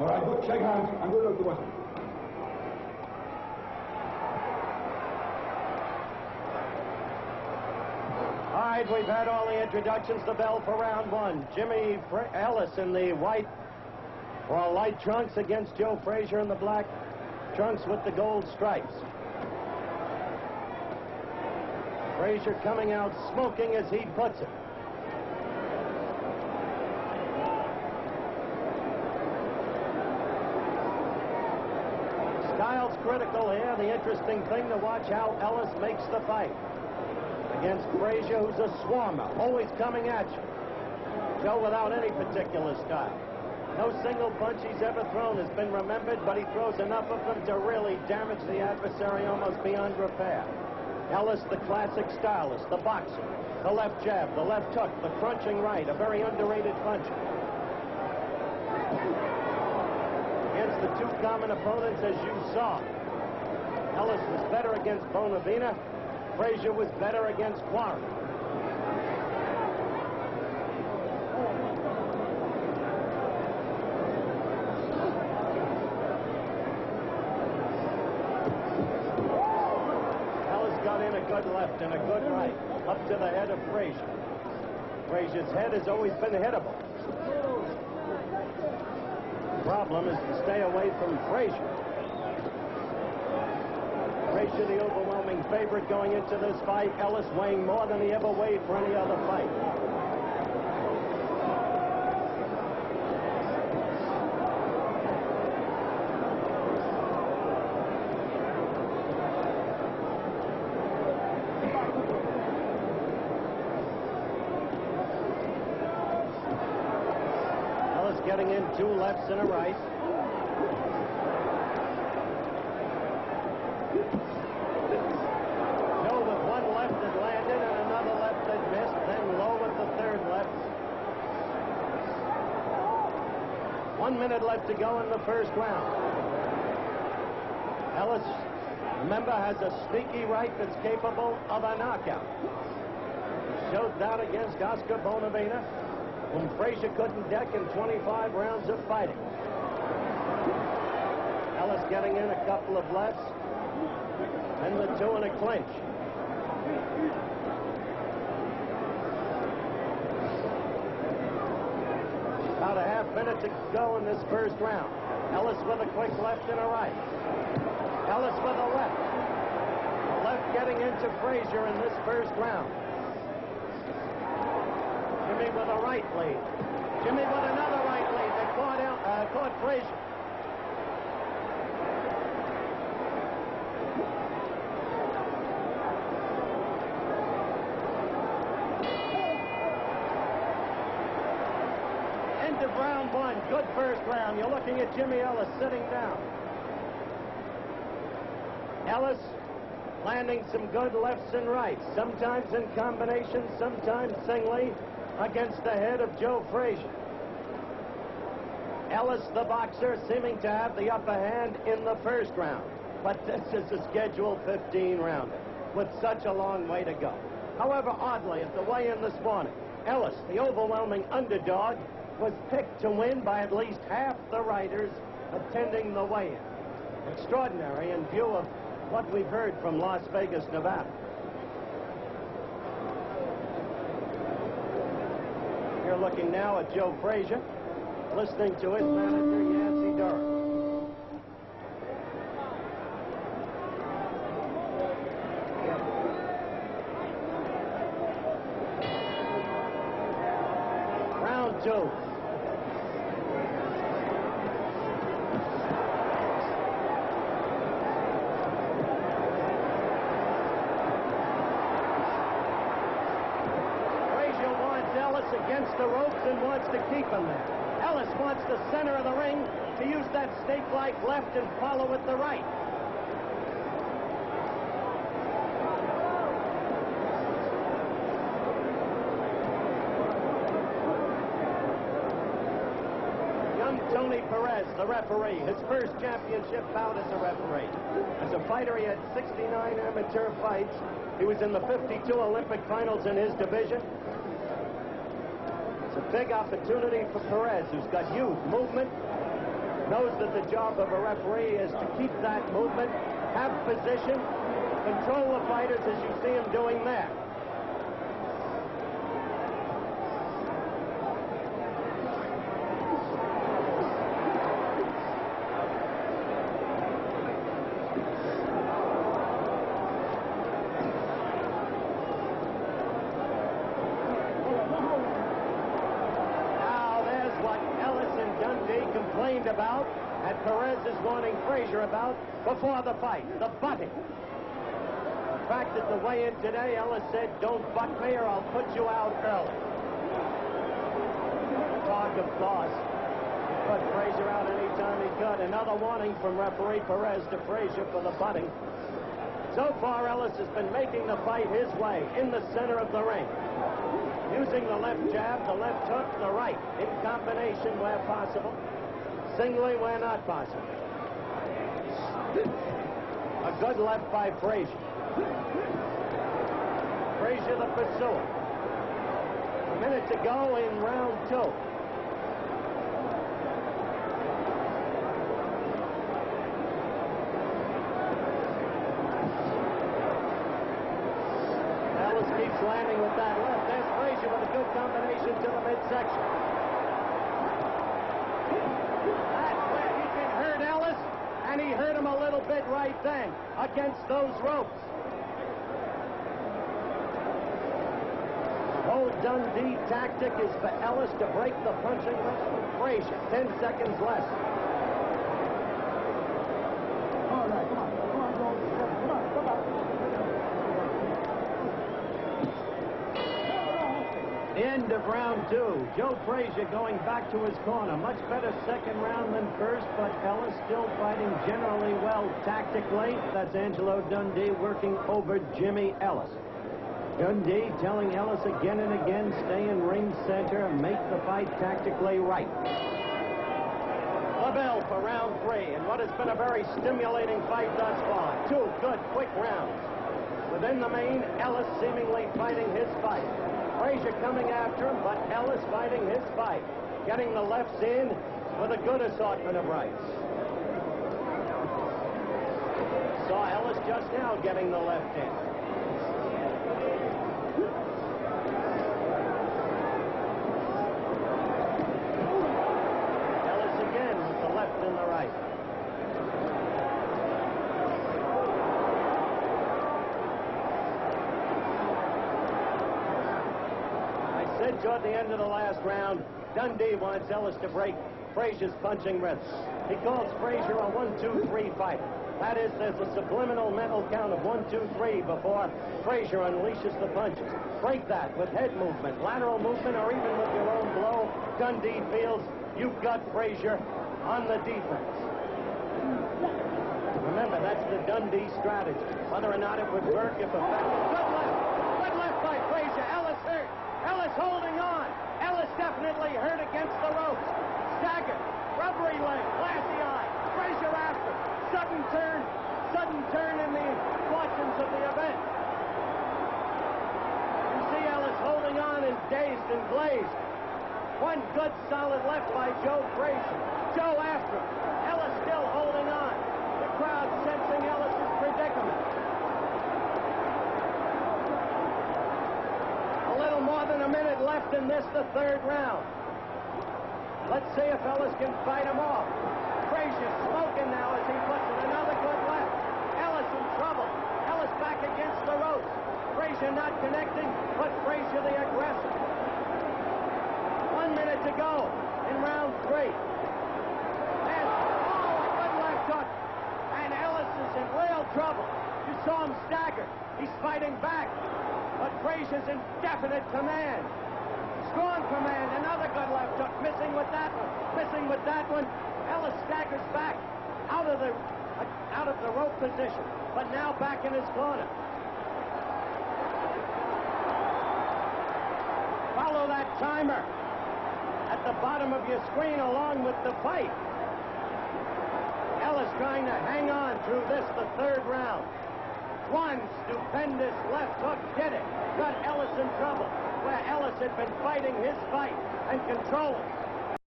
All right, good. Shake hands and good luck to us. All right, we've had all the introductions. The bell for round one. Jimmy Ellis in the white or light trunks against Joe Frazier in the black trunks with the gold stripes. Frazier coming out smoking, as he puts it. Style's critical here. The interesting thing to watch how Ellis makes the fight against Frazier, who's a swarmer, always coming at you. Joe without any particular style. No single punch he's ever thrown has been remembered, but he throws enough of them to really damage the adversary almost beyond repair. Ellis, the classic stylist, the boxer, the left jab, the left hook, the crunching right, a very underrated puncher. Against the two common opponents, as you saw, Ellis was better against Bonavena. Frazier was better against Warren. Ellis got in a good left and a good right, up to the head of Frazier. Frazier's head has always been hittable. The problem is to stay away from Frazier. Frazier, the overwhelming favorite going into this fight. Ellis weighing more than he ever weighed for any other fight. Ellis getting in two lefts and a right. Landed and another left that missed, then low with the third left. 1 minute left to go in the first round. Ellis, remember, has a sneaky right that's capable of a knockout. Showed that against Oscar Bonavena, whom Frazier couldn't deck in 25 rounds of fighting. Ellis getting in a couple of lefts, and the two in a clinch. About a half minute to go in this first round. Ellis with a quick left and a right. Ellis with a left. The left getting into Frazier in this first round. Jimmy with a right lead. Jimmy with another right lead that caught Frazier. Round one, good first round. You're looking at Jimmy Ellis sitting down. Ellis landing some good lefts and rights, sometimes in combination, sometimes singly, against the head of Joe Frazier. Ellis, the boxer, seeming to have the upper hand in the first round. But this is a scheduled 15-rounder with such a long way to go. However, oddly, at the weigh-in this morning, Ellis, the overwhelming underdog, was picked to win by at least half the writers attending the weigh-in. Extraordinary in view of what we've heard from Las Vegas, Nevada. You're looking now at Joe Frazier, listening to his manager, Yancey Durham. Round two. Against the ropes and wants to keep him there. Ellis wants the center of the ring to use that snake-like left and follow with the right. Young Tony Perez, the referee, his first championship bout as a referee. As a fighter, he had 69 amateur fights. He was in the 52 Olympic finals in his division. It's a big opportunity for Perez, who's got youth, movement, knows that the job of a referee is to keep that movement, have position, control the fighters as you see him doing there. About, and Perez is warning Frazier about before the fight, the butting. In fact, at the weigh-in today, Ellis said, "Don't butt me or I'll put you out early." Talk of course. He put Frazier out anytime he could. Another warning from referee Perez to Frazier for the butting. So far, Ellis has been making the fight his way, in the center of the ring. Using the left jab, the left hook, the right, in combination where possible. Singly where not possible. A good left by Frazier. Frazier the pursuer. A minute to go in round 2. Ellis keeps landing with that left. There's Frazier with a good combination to the midsection. And he hurt him a little bit right then against those ropes. The whole Dundee tactic is for Ellis to break the punching rhythm of Frazier. 10 seconds left. All right, come on, Joe. Come on. End of round 2. Joe Frazier going back to his corner. Much better second round than first, but Ellis still fighting generally well tactically. That's Angelo Dundee working over Jimmy Ellis. Dundee telling Ellis again and again, stay in ring center and make the fight tactically right. The bell for round 3, and what has been a very stimulating fight thus far. 2 good, quick rounds. Within the main, Ellis seemingly fighting his fight. Frazier coming after him, but Ellis fighting his fight. Getting the lefts in with a good assortment of rights. Saw Ellis just now getting the left in. Ellis again with the left and the right. Toward the end of the last round, Dundee wants Ellis to break Frazier's punching rhythm. He calls Frazier a 1-2-3 fighter. That is, there's a subliminal mental count of 1-2-3 before Frazier unleashes the punches. Break that with head movement, lateral movement, or even with your own blow. Dundee feels you've got Frazier on the defense. Remember, that's the Dundee strategy. Whether or not it would work if effective. Good left by Frazier. Ellis hurt. Ellis holding on. Ellis definitely hurt against the ropes. Staggered. Rubbery leg. Glassy eye. Frazier after. Sudden turn in the fortunes of the event. You see Ellis holding on and dazed and glazed. One good solid left by Joe Freizer. Joe after him. Ellis still holding on. The crowd sensing Ellis's predicament. More than a minute left in this, the 3rd round. Let's see if Ellis can fight him off. Frazier smoking now as he puts it. Another good left. Ellis in trouble. Ellis back against the ropes. Frazier not connecting, but Frazier the aggressor. 1 minute to go in round 3. And, a good left hook. And Ellis is in real trouble. You saw him stagger. He's fighting back. But Frazier's in definite command. Strong command. Another good left hook. Missing with that one. Ellis staggers back out of the rope position. But now back in his corner. Follow that timer at the bottom of your screen along with the fight. Ellis trying to hang on through this, the 3rd round. One stupendous left hook did it. Got Ellis in trouble, where Ellis had been fighting his fight and controlling.